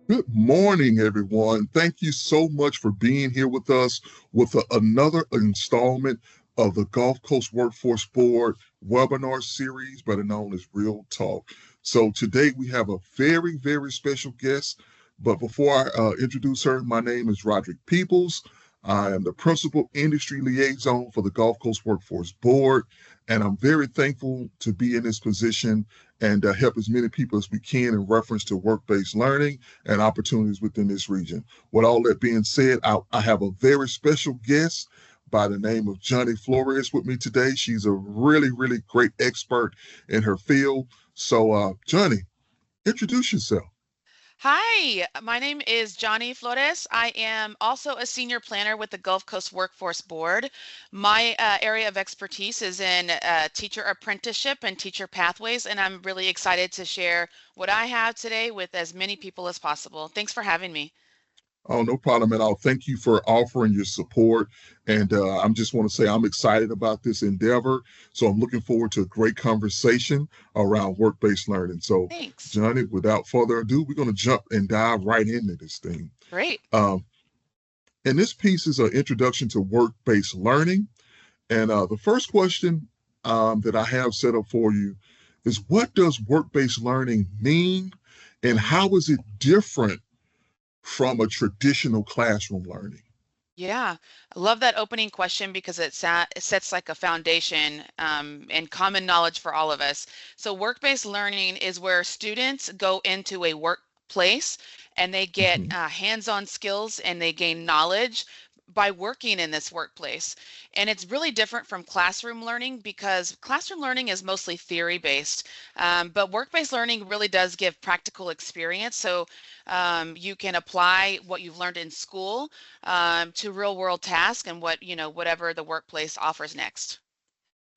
Good morning, everyone. Thank you so much for being here with us with another installment of the Gulf Coast Workforce Board webinar series, better known as Real Talk. So today we have a very, very special guest. But before I introduce her, my name is Roderick Peoples. I am the Principal Industry Liaison for the Gulf Coast Workforce Board, and I'm very thankful to be in this position and help as many people as we can in reference to work-based learning and opportunities within this region. With all that being said, I have a very special guest by the name of Johnny Flores with me today. She's a really, really great expert in her field. So, Johnny, introduce yourself. Hi, my name is Johnny Flores. I am also a senior planner with the Gulf Coast Workforce Board. My area of expertise is in teacher apprenticeship and teacher pathways, and I'm really excited to share what I have today with as many people as possible. Thanks for having me. Oh, no problem at all. Thank you for offering your support. And I'm just want to say I'm excited about this endeavor. So I'm looking forward to a great conversation around work-based learning. So, Thanks. Johnny, without further ado, we're going to jump and dive right into this thing. Great. Um, and this piece is an introduction to work-based learning. And the first question that I have set up for you is what does work-based learning mean and Mhm. how is it different from a traditional classroom learning? Yeah, I love that opening question because it sets like a foundation and common knowledge for all of us. So work-based learning is where students go into a workplace and they get Mhm. hands-on skills and they gain knowledge by working in this workplace. And it's really different from classroom learning because classroom learning is mostly theory-based, but work-based learning really does give practical experience. So you can apply what you've learned in school to real world tasks and whatever the workplace offers next.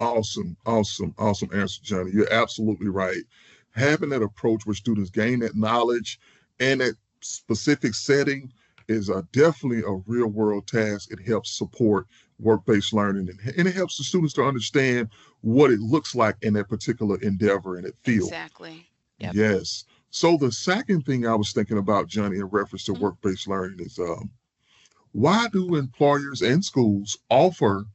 Awesome, awesome, awesome answer, Johnny. You're absolutely right. Having that approach where students gain that knowledge and that specific setting is definitely a real world task. It helps support work based learning and it helps the students to understand what it looks like in that particular endeavor and that field. Exactly. Yep. Yes. So the second thing I was thinking about, Johnny, in reference to Mhm. work based learning is why do employers and schools offer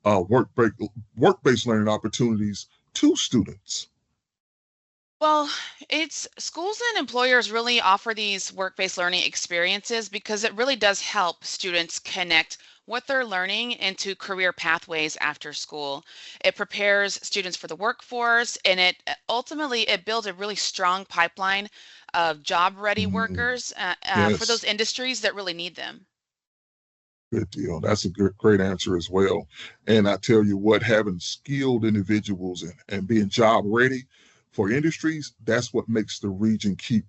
work-based learning opportunities to students? Well, it's schools and employers really offer these work-based learning experiences because it really does help students connect what they're learning into career pathways after school. It prepares students for the workforce and it ultimately it builds a really strong pipeline of job-ready Mm, workers for those yes, industries that really need them. good deal. That's a good, great answer as well. And I tell you what, having skilled individuals and being job ready for industries, that's what makes the region keep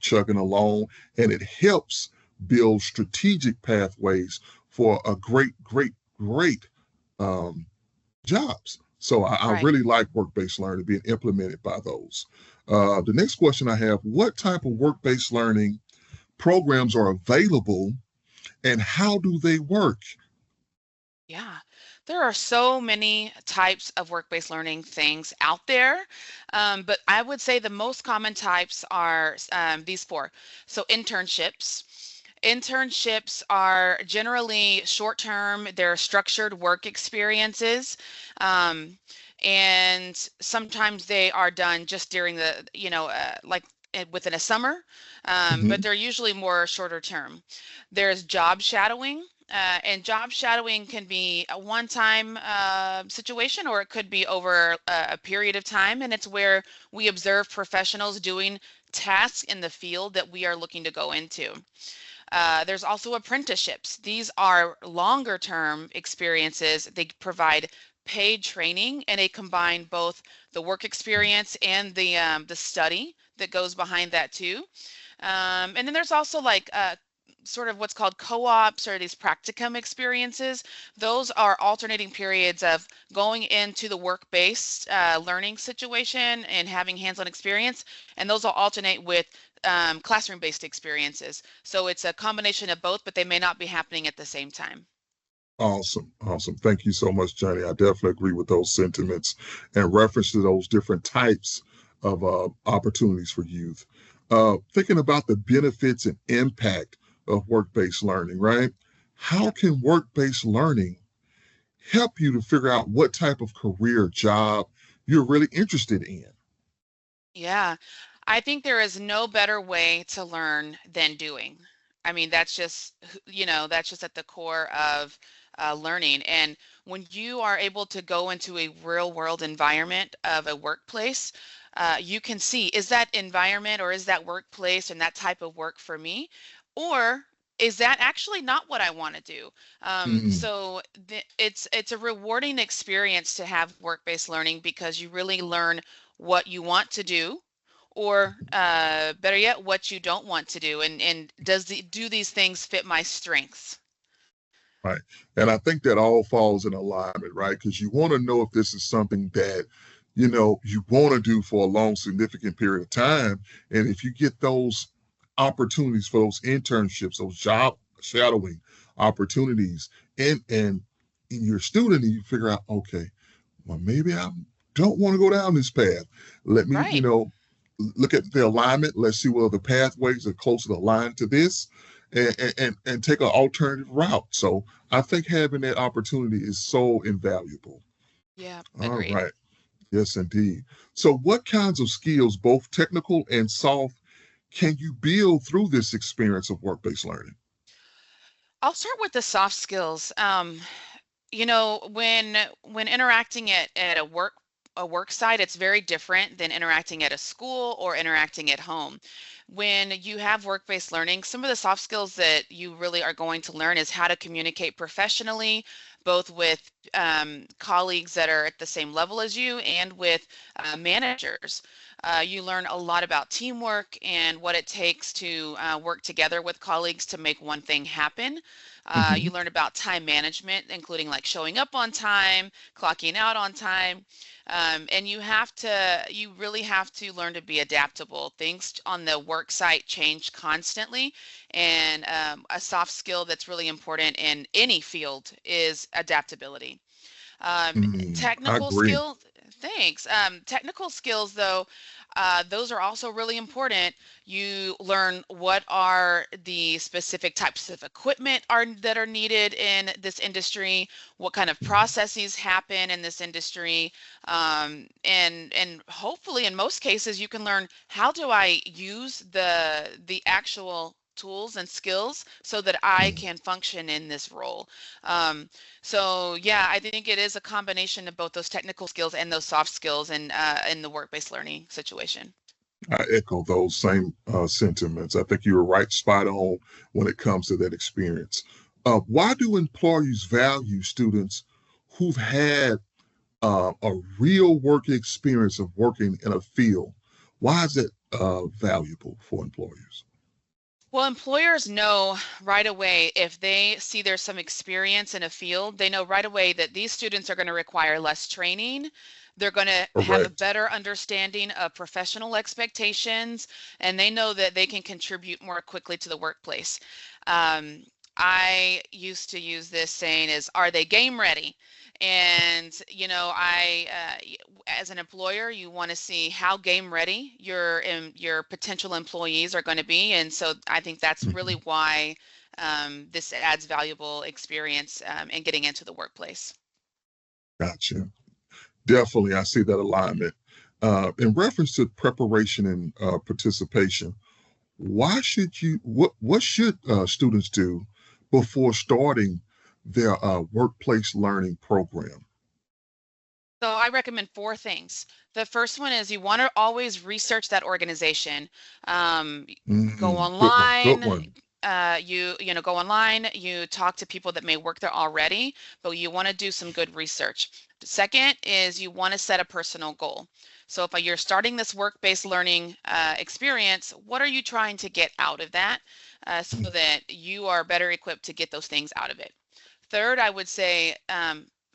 chugging along, and it helps build strategic pathways for a great um, jobs. So I Right. really like work-based learning being implemented by those. The next question I have, what type of work-based learning programs are available and how do they work? Yeah, there are so many types of work-based learning things out there, but I would say the most common types are these four. So internships. Internships are generally short-term, they're structured work experiences, um, and sometimes they are done just during within a summer, but Mhm. they're usually more shorter term. There's job shadowing. And job shadowing can be a one-time situation, or it could be over a period of time. And it's where we observe professionals doing tasks in the field that we are looking to go into. There's also apprenticeships. These are longer term experiences. They provide paid training and they combine both the work experience and the study that goes behind that too. And then there's also like sort of what's called co-ops or these practicum experiences. Those are alternating periods of going into the work-based learning situation and having hands-on experience, and those will alternate with classroom-based experiences. So it's a combination of both, but they may not be happening at the same time. Awesome. Awesome. Thank you so much, Johnny. I definitely agree with those sentiments and reference to those different types of opportunities for youth. Thinking about the benefits and impact of work-based learning, right? How Yep. can work-based learning help you to figure out what type of career job you're really interested in? Yeah. I think there is no better way to learn than doing. I mean, that's just, that's just at the core of learning. And when you are able to go into a real world environment of a workplace, you can see, is that environment or is that workplace and that type of work for me? Or is that actually not what I want to do? Mm, It's a rewarding experience to have work-based learning because you really learn what you want to do, or better yet, what you don't want to do, and do these things fit my strengths? right. And I think that all falls in alignment, right? Because you want to know if this is something that, you want to do for a long, significant period of time. And if you get those opportunities for those internships, those job shadowing opportunities, and in your student, and you figure out, okay, well, maybe I don't want to go down this path. Let me, Right. look at the alignment. Let's see what the pathways are closer aligned to this, and take an alternative route. So I think having that opportunity is so invaluable. Yeah, All agreed. right. Yes, indeed. So what kinds of skills, both technical and soft, can you build through this experience of work-based learning? I'll start with the soft skills. When interacting at a work site, it's very different than interacting at a school or interacting at home. When you have work-based learning, some of the soft skills that you really are going to learn is how to communicate professionally, both with colleagues that are at the same level as you and with managers. You learn a lot about teamwork and what it takes to work together with colleagues to make one thing happen. Hmm. You learn about time management, including like showing up on time, clocking out on time. And you really have to learn to be adaptable. Things on the work site change constantly. And a soft skill that's really important in any field is adaptability. Um, I technical agree. skills, thanks. Technical skills, though, those are also really important. You learn what are the specific types of equipment that are needed in this industry, what kind of processes happen in this industry, and hopefully, in most cases, you can learn how do I use the actual tools and skills so that I Mhm. can function in this role. Um, so yeah, I think it is a combination of both those technical skills and those soft skills in the work-based learning situation. I echo those same sentiments. I think you're right, spot on when it comes to that experience. Why do employers value students who've had a real work experience of working in a field? Why is it valuable for employers? Well, employers know right away if they see there's some experience in a field, they know right away that these students are going to require less training. They're going to have a Correct. better understanding of professional expectations, and they know that they can contribute more quickly to the workplace. Um, I used to use this saying is, are they game ready? And as an employer, you want to see how game ready your potential employees are going to be, and so I think that's really Mhm. why this adds valuable experience in getting into the workplace. Gotcha. Definitely, I see that alignment. In reference to preparation and participation, what should students do before starting their workplace learning program? So I recommend four things. The first one is you want to always research that organization. Um, Go Good one. Good online. one. Go online. You talk to people that may work there already, but you want to do some good research. The second is you want to set a personal goal. So if you're starting this work-based learning experience, what are you trying to get out of that, so that you are better equipped to get those things out of it? Third, I would say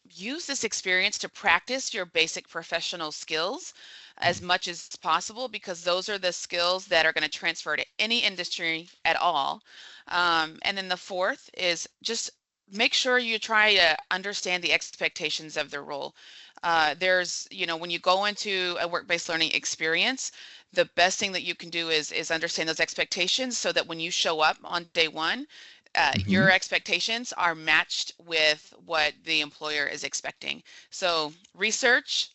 use this experience to practice your basic professional skills as much as possible, because those are the skills that are going to transfer to any industry at all. And then the fourth is just make sure you try to understand the expectations of the role. There's, when you go into a work-based learning experience, the best thing that you can do is understand those expectations so that when you show up on day one, Hmm. your expectations are matched with what the employer is expecting. So research,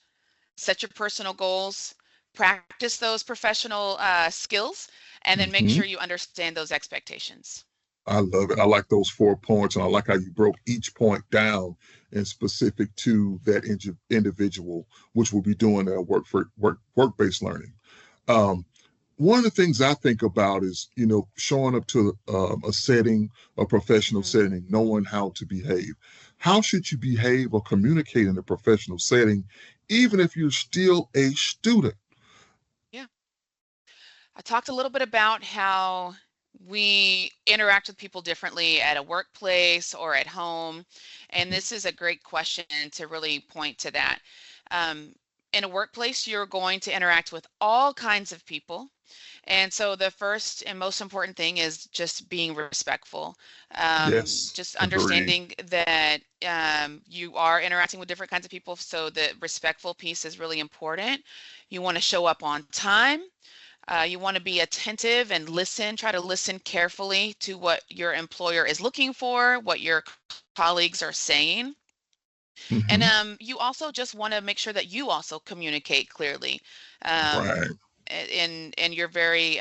set your personal goals, practice those professional skills, and then make Hmm. sure you understand those expectations. I love it. I like those 4 points, and I like how you broke each point down and specific to that individual, which will be doing their work-based learning. Um, One of the things I think about is, showing up to a setting, a professional Hmm. setting, knowing how to behave. How should you behave or communicate in a professional setting, even if you're still a student? Yeah. I talked a little bit about how we interact with people differently at a workplace or at home, and this is a great question to really point to that. Um, in a workplace, you're going to interact with all kinds of people, and so the first and most important thing is just being respectful. Yes, Just agreed. understanding that you are interacting with different kinds of people, so the respectful piece is really important. You want to show up on time. You want to be attentive and listen, try to listen carefully to what your employer is looking for, what your colleagues are saying. And Hmm. you also just want to make sure that you also communicate clearly. Um, Right. and you're very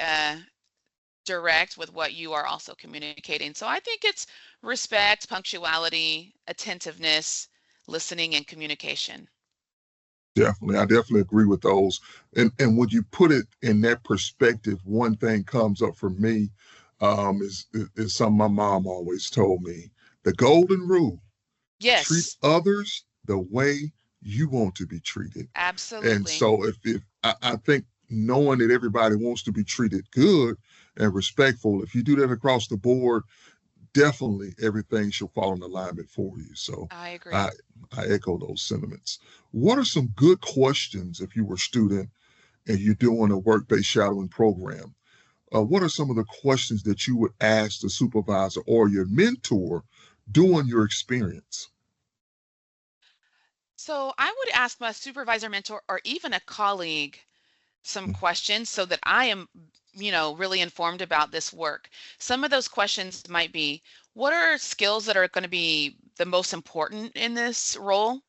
direct with what you are also communicating. So I think it's respect, punctuality, attentiveness, listening, and communication. Definitely. I definitely agree with those. And when you put it in that perspective, one thing comes up for me, is something my mom always told me. The golden rule: treat Yes, others the way you want to be treated. And absolutely. so if I think knowing that everybody wants to be treated good and respectful, if you do that across the board, definitely everything should fall in alignment for you. So I agree. I I echo those sentiments. What are some good questions if you were a student and you're doing a work-based shadowing program? What are some of the questions that you would ask the supervisor or your mentor during your experience? So I would ask my supervisor, mentor, or even a colleague some questions so that I am, really informed about this work. Some of those questions might be, what are skills that are going to be the most important in this role?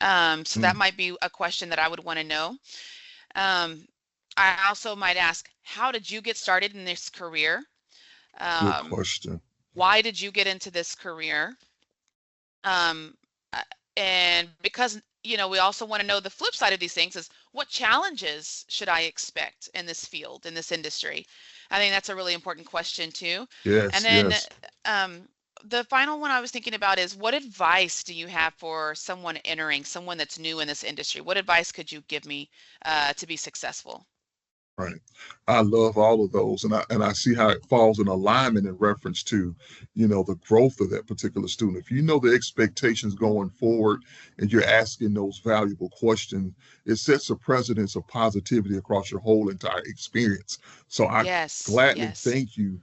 So that Mm, might be a question that I would want to know. Um, I also might ask, how did you get started in this career? good Um, question. why did you get into this career? Um, uh, and because, we also want to know the flip side of these things is what challenges should I expect in this field, in this industry? I think that's a really important question too. And Yes, then yes. um, the final one I was thinking about is what advice do you have for someone entering, someone that's new in this industry? What advice could you give me to be successful? Right. I love all of those, and I see how it falls in alignment in reference to, the growth of that particular student. If you know the expectations going forward and you're asking those valuable questions, it sets a precedence of positivity across your whole entire experience. So I Yes, gladly yes. thank you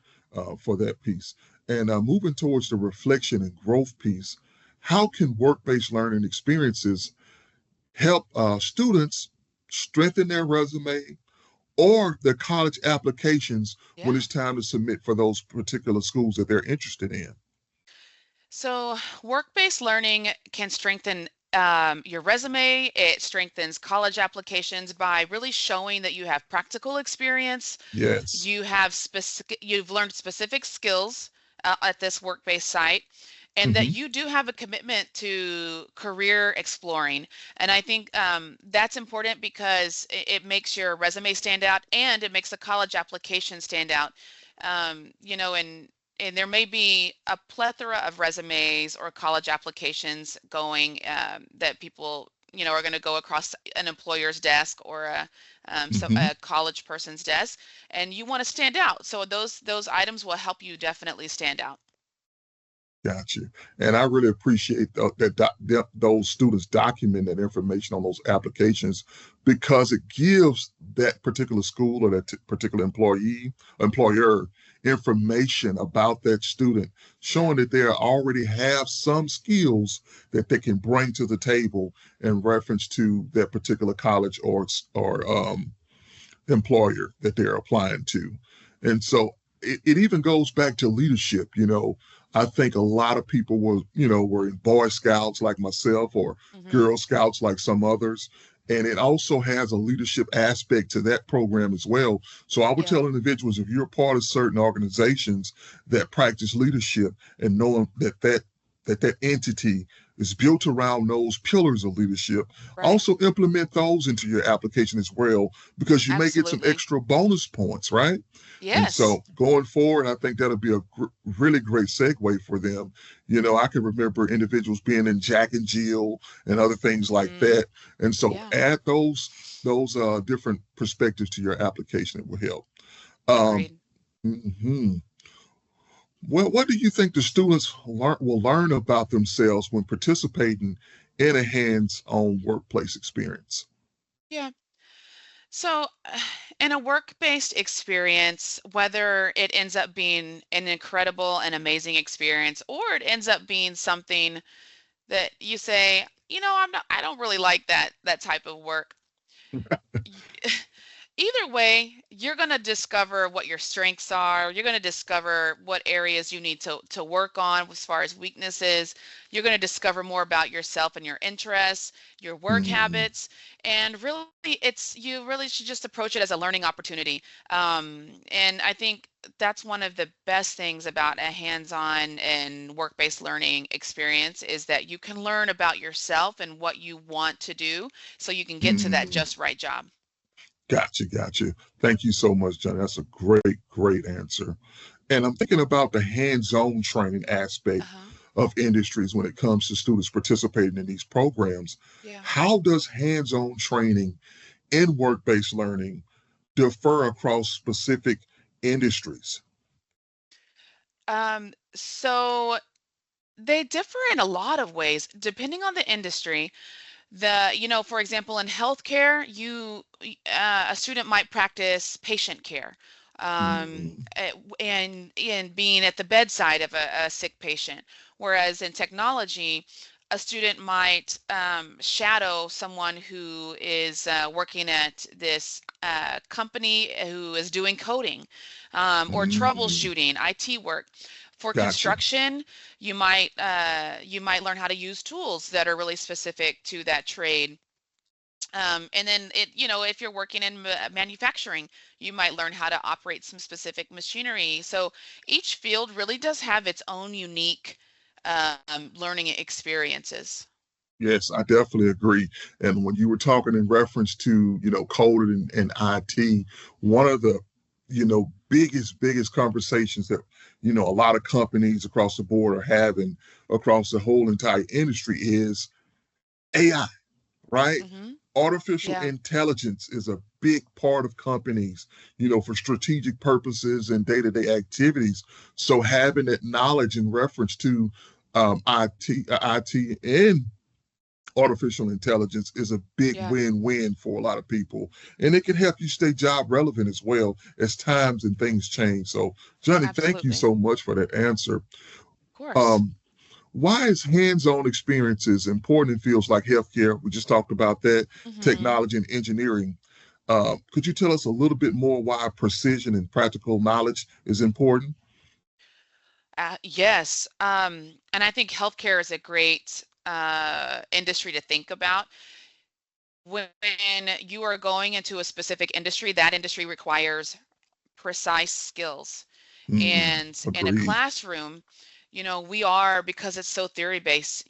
for that piece. And moving towards the reflection and growth piece, how can work-based learning experiences help students strengthen their resume or their college applications when Yeah. it's time to submit for those particular schools that they're interested in? So, work-based learning can strengthen your resume. It strengthens college applications by really showing that you have practical experience. Yes. You've learned specific skills at this work-based site, and that Hmm. you do have a commitment to career exploring. And I think that's important because it makes your resume stand out and it makes the college application stand out. And there may be a plethora of resumes or college applications going that people are going to go across an employer's desk or Hmm. a college person's desk, and you want to stand out. So those items will help you definitely stand out. Gotcha. And I really appreciate those students document that information on those applications because it gives that particular school or that particular employer information about that student, Yeah, showing that they already have some skills that they can bring to the table in reference to that particular college or employer that they're applying to. And so it even goes back to leadership. I think a lot of people were in Boy Scouts like myself or hmm, Girl Scouts like some others. And it also has a leadership aspect to that program as well. So I would yeah, tell individuals if you're part of certain organizations that practice leadership and knowing that entity is built around those pillars of leadership, right, also implement those into your application as well because you may get some absolutely. extra bonus points, right? And Yes. so going forward, I think that'll be a really great segue for them. I can remember individuals being in Jack and Jill and other things like Hmm. that. And so Yeah, add those different perspectives to your application. It will help. Um, agreed. mhm. Well, what do you think the students will learn about themselves when participating in a hands-on workplace experience? Yeah. So, in a work-based experience, whether it ends up being an incredible and amazing experience, or it ends up being something that you say, I don't really like that type of work. y- Either way, you're going to discover what your strengths are. You're going to discover what areas you need to work on as far as weaknesses. You're going to discover more about yourself and your interests, your work Mm, habits, and really, you really should just approach it as a learning opportunity. And I think that's one of the best things about a hands-on and work-based learning experience is that you can learn about yourself and what you want to do, so you can get to that mm. just right job. Gotcha, gotcha. Thank you so much, Johnny. That's a great, great answer. And I'm thinking about the hands-on training aspect Uh-huh. of industries when it comes to students participating in these programs. Yeah. How does hands-on training in work-based learning differ across specific industries? So they differ in a lot of ways depending on the industry. For example, in healthcare, a student might practice patient care, Mm, and being at the bedside of a sick patient. Whereas in technology, a student might shadow someone who is working at this company who is doing coding, or mm, troubleshooting IT work. For gotcha. construction, you might learn how to use tools that are really specific to that trade. And then if you're working in manufacturing, you might learn how to operate some specific machinery. So each field really does have its own unique learning experiences. Yes, I definitely agree. And when you were talking in reference to, coding and IT, one of the, biggest conversations that, a lot of companies across the board are having across the whole entire industry is AI, right? Hmm. Artificial Yeah, intelligence is a big part of companies, for strategic purposes and day-to-day activities. So having that knowledge in reference to IT and artificial intelligence is a big yeah, win-win for a lot of people. And it can help you stay job relevant as well as times and things change. So, Johnny, thank you absolutely. so much for that answer. Of course. Um, why is hands-on experiences important in fields like healthcare? We just talked about that, Hmm. technology and engineering. Could you tell us a little bit more why precision and practical knowledge is important? Yes. And I think healthcare is a great industry to think about. When you are going into a specific industry, that industry requires precise skills. And in a Agreed. classroom, we are, because it's so theory based,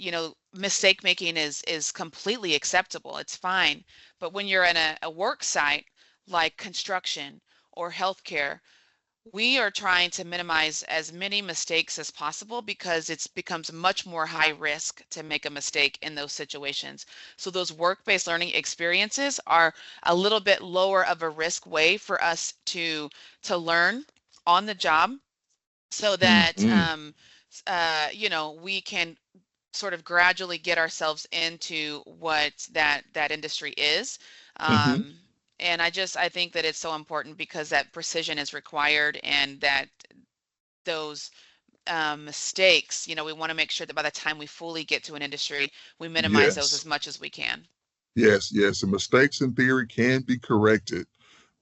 mistake making is completely acceptable. It's fine. But when you're in a work site like construction or healthcare, we are trying to minimize as many mistakes as possible because it becomes much more high risk to make a mistake in those situations. So those work-based learning experiences are a little bit lower of a risk way for us to learn on the job, so that Mm-hmm. we can sort of gradually get ourselves into what that industry is. Hmm. Um, and I think that it's so important because that precision is required, and that those mistakes, we want to make sure that by the time we fully get to an industry, we minimize those as Yes. much as we can. Yes, yes. And mistakes in theory can be corrected,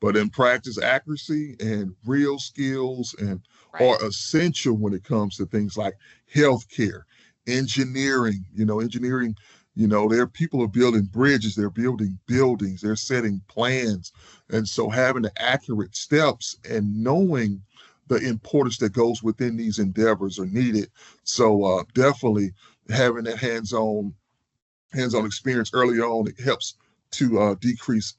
but in practice, accuracy and real skills and Right. are essential when it comes to things like healthcare, engineering. There people are building bridges, they're building buildings, they're setting plans. And so having the accurate steps and knowing the importance that goes within these endeavors are needed. So definitely having that hands-on experience early on, it helps to decrease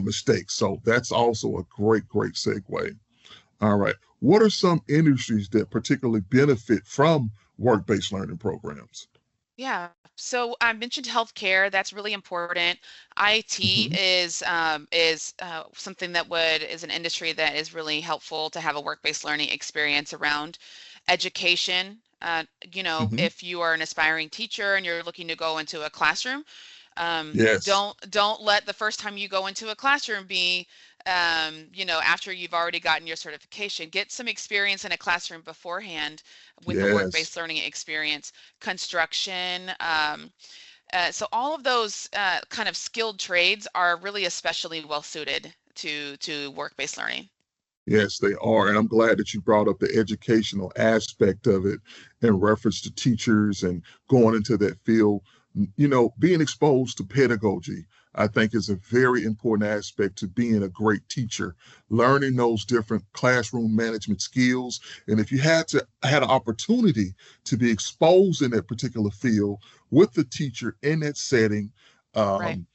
mistakes. So that's also a great segue. All right. What are some industries that particularly benefit from work-based learning programs? Yeah. So I mentioned healthcare. That's really important. IT Hmm. is something that would is an industry that is really helpful to have a work-based learning experience around. Education. Hmm. If you are an aspiring teacher and you're looking to go into a classroom, Yes. don't let the first time you go into a classroom be after you've already gotten your certification. Get some experience in a classroom beforehand with a Yes. work-based learning experience. Construction. So all of those kind of skilled trades are really especially well suited to work-based learning. Yes, they are. And I'm glad that you brought up the educational aspect of it in reference to teachers and going into that field. Being exposed to pedagogy, I think, is a very important aspect to being a great teacher, learning those different classroom management skills. And if you had an opportunity to be exposed in that particular field with the teacher in that setting, Right. um,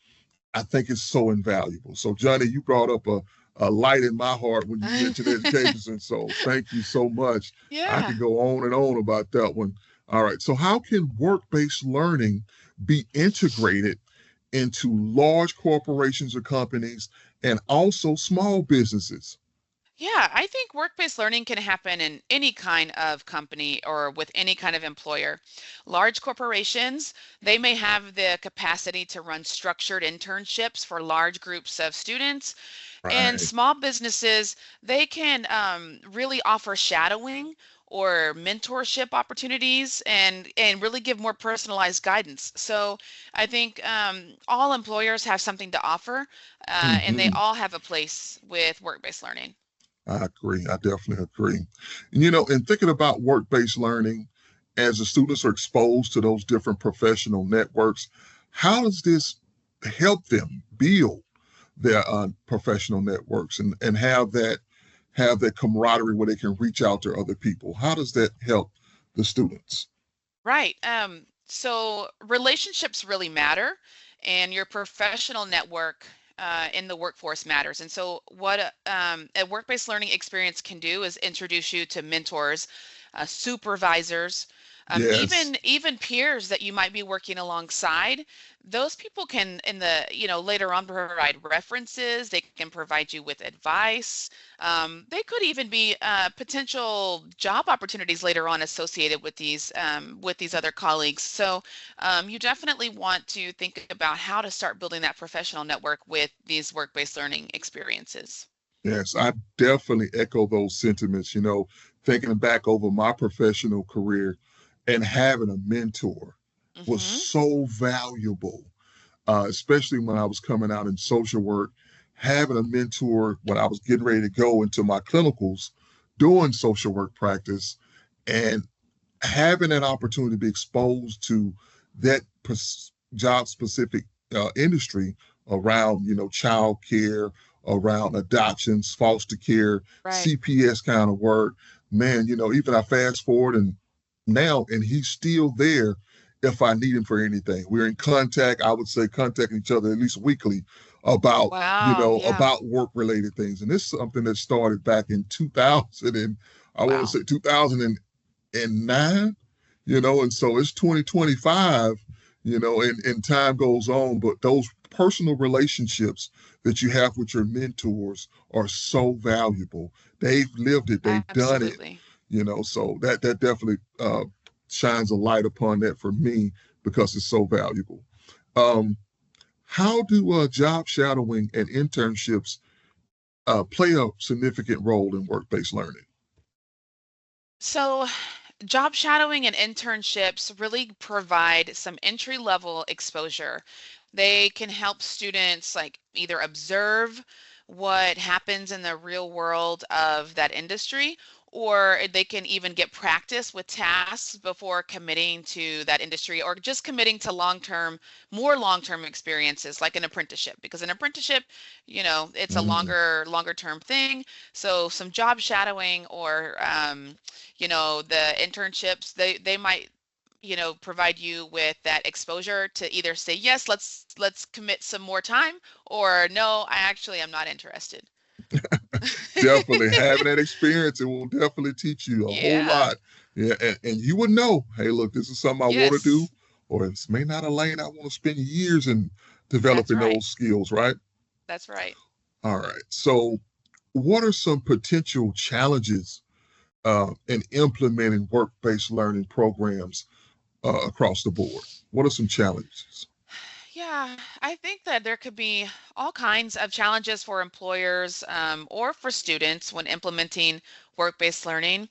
I think it's so invaluable. So, Johnny, you brought up a light in my heart when you mentioned education. So, thank you so much. I Yeah. could go on and on about that one. All right. So, how can work based learning be integrated into large corporations or companies and also small businesses? Yeah, I think work-based learning can happen in any kind of company or with any kind of employer. Large corporations, they may have the capacity to run structured internships for large groups of students. And Right. small businesses, they can really offer shadowing or mentorship opportunities and really give more personalized guidance. So I think all employers have something to offer, and they Hmm. all have a place with work-based learning. I agree. I definitely agree. In thinking about work based learning, as the students are exposed to those different professional networks, how does this help them build their professional networks and have that camaraderie where they can reach out to other people? How does that help the students? Right. So relationships really matter, and your professional network in the workforce matters. And so, what a work-based learning experience can do is introduce you to mentors, supervisors, Yes. even peers that you might be working alongside. Those people can, later on, provide references. They can provide you with advice. They could even be potential job opportunities later on associated with these other colleagues. So you definitely want to think about how to start building that professional network with these work-based learning experiences. Yes, I definitely echo those sentiments. Thinking back over my professional career and having a mentor was Hmm. so valuable, especially when I was coming out in social work. Having a mentor when I was getting ready to go into my clinicals, doing social work practice, and having an opportunity to be exposed to that job specific industry around child care, around adoptions, foster care, Right. CPS kind of work, man, even I fast forward and now and he's still there if I need him for anything. We're in contact, I would say contacting each other at least weekly about Wow. Yeah. about work related things. And this is something that started back in 2000 and I want to Wow. say 2009, and so it's 2025, and time goes on, but those personal relationships that you have with your mentors are so valuable. They've lived it, they've done it, Absolutely. So that definitely shines a light upon that for me because it's so valuable. Um, how do job shadowing and internships play a significant role in work-based learning? So, job shadowing and internships really provide some entry-level exposure. They can help students like either observe what happens in the real world of that industry, or they can even get practice with tasks before committing to that industry, or just committing to more long-term experiences like an apprenticeship. Because an apprenticeship, it's a Mm, longer term thing. So some job shadowing or the internships, they might, provide you with that exposure to either say, yes, let's commit some more time, or no, I actually am not interested. definitely having that experience, it will definitely teach you a whole Yeah. lot. Yeah, and you would know, hey, look, this is something I want to do, Yes, or it's may not a lane I want to spend years in that's developing right. those skills, right? That's right. All right. So, what are some potential challenges in implementing work-based learning programs across the board? What are some challenges? Yeah, I think that there could be all kinds of challenges for employers or for students when implementing work-based learning.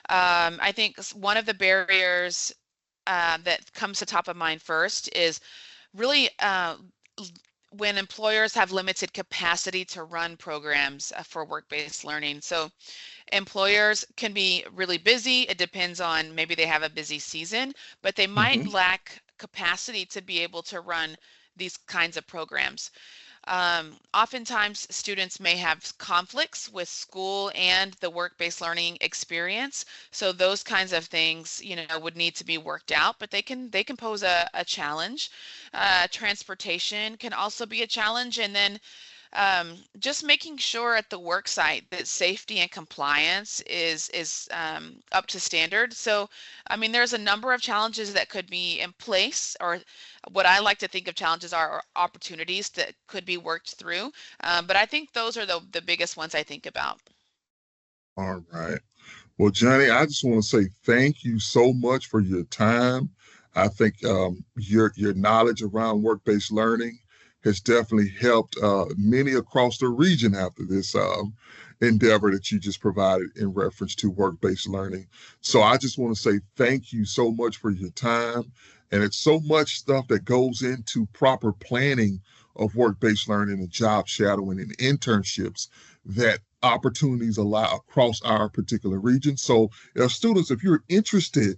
I think one of the barriers that comes to top of mind first is really when employers have limited capacity to run programs for work-based learning. So employers can be really busy. It depends on, maybe they have a busy season, but they might Hmm. lack capacity to be able to run these kinds of programs. Oftentimes, students may have conflicts with school and the work-based learning experience. So those kinds of things, would need to be worked out, but they can pose a challenge. Transportation can also be a challenge, and then just making sure at the work site that safety and compliance is up to standard. So, I mean, there's a number of challenges that could be in place, or what I like to think of challenges are opportunities that could be worked through. But I think those are the biggest ones I think about. All right. Well, Johnny, I just want to say thank you so much for your time. I think your knowledge around work-based learning has definitely helped many across the region after this endeavor that you just provided in reference to work-based learning. So I just want to say thank you so much for your time. And it's so much stuff that goes into proper planning of work-based learning and job shadowing and internships that opportunities allow across our particular region. So, students, if you're interested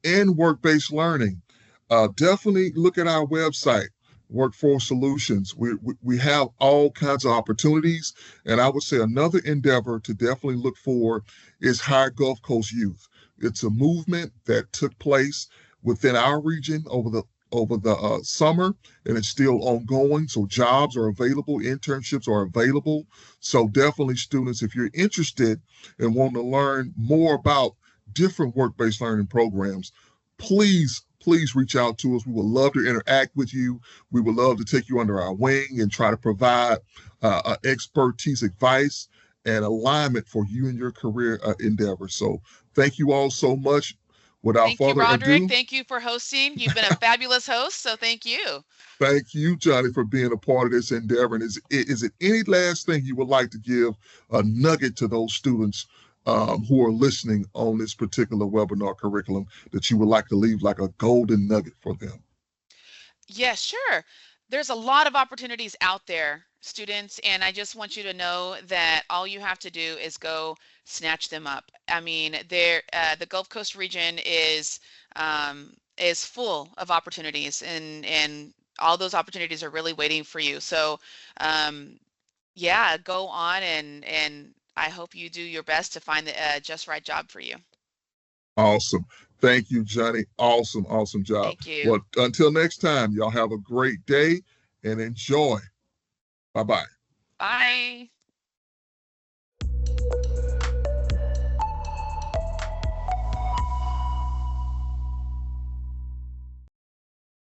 in work-based learning, definitely look at our website, Workforce Solutions. We have all kinds of opportunities, and I would say another endeavor to definitely look for is Higher Gulf Coast Youth. It's a movement that took place within our region over the summer, and it's still ongoing. So jobs are available, internships are available. So definitely, students, if you're interested and want to learn more about different work-based learning programs, please reach out to us. We would love to interact with you. We would love to take you under our wing and try to provide expertise, advice, and alignment for you and your career endeavor. So thank you all so much. Without Thank you, further Roderick. ado, Thank you for hosting. You've been a fabulous host, so thank you. thank you, Johnny, for being a part of this endeavor. And is it any last thing you would like to give a nugget to those students who are listening on this particular webinar curriculum that you would like to leave like a golden nugget for them? Yes, sure. There's a lot of opportunities out there, students, and I just want you to know that all you have to do is go snatch them up. I mean, the Gulf Coast region is full of opportunities, and all those opportunities are really waiting for you. So, um, yeah, go on, and I hope you do your best to find the just right job for you. Awesome. Thank you, Johnny. Awesome, awesome job. Thank you. Well, until next time, y'all have a great day and enjoy. Bye bye. Bye.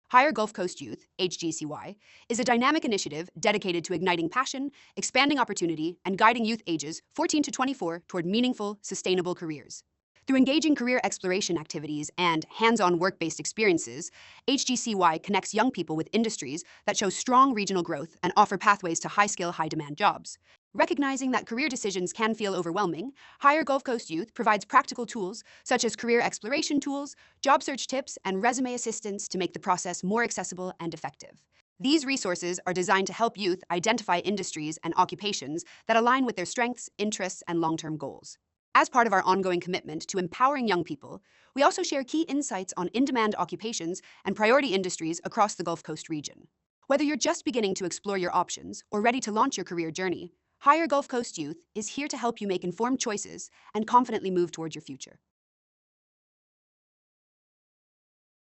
Higher Gulf Coast Youth, HGCY, is a dynamic initiative dedicated to igniting passion, expanding opportunity, and guiding youth ages 14 to 24 toward meaningful, sustainable careers. Through engaging career exploration activities and hands-on work-based experiences, HGCY connects young people with industries that show strong regional growth and offer pathways to high-skill, high-demand jobs. Recognizing that career decisions can feel overwhelming, Higher Gulf Coast Youth provides practical tools such as career exploration tools, job search tips, and resume assistance to make the process more accessible and effective. These resources are designed to help youth identify industries and occupations that align with their strengths, interests, and long-term goals. As part of our ongoing commitment to empowering young people, we also share key insights on in-demand occupations and priority industries across the Gulf Coast region. Whether you're just beginning to explore your options or ready to launch your career journey, Higher Gulf Coast Youth is here to help you make informed choices and confidently move toward your future.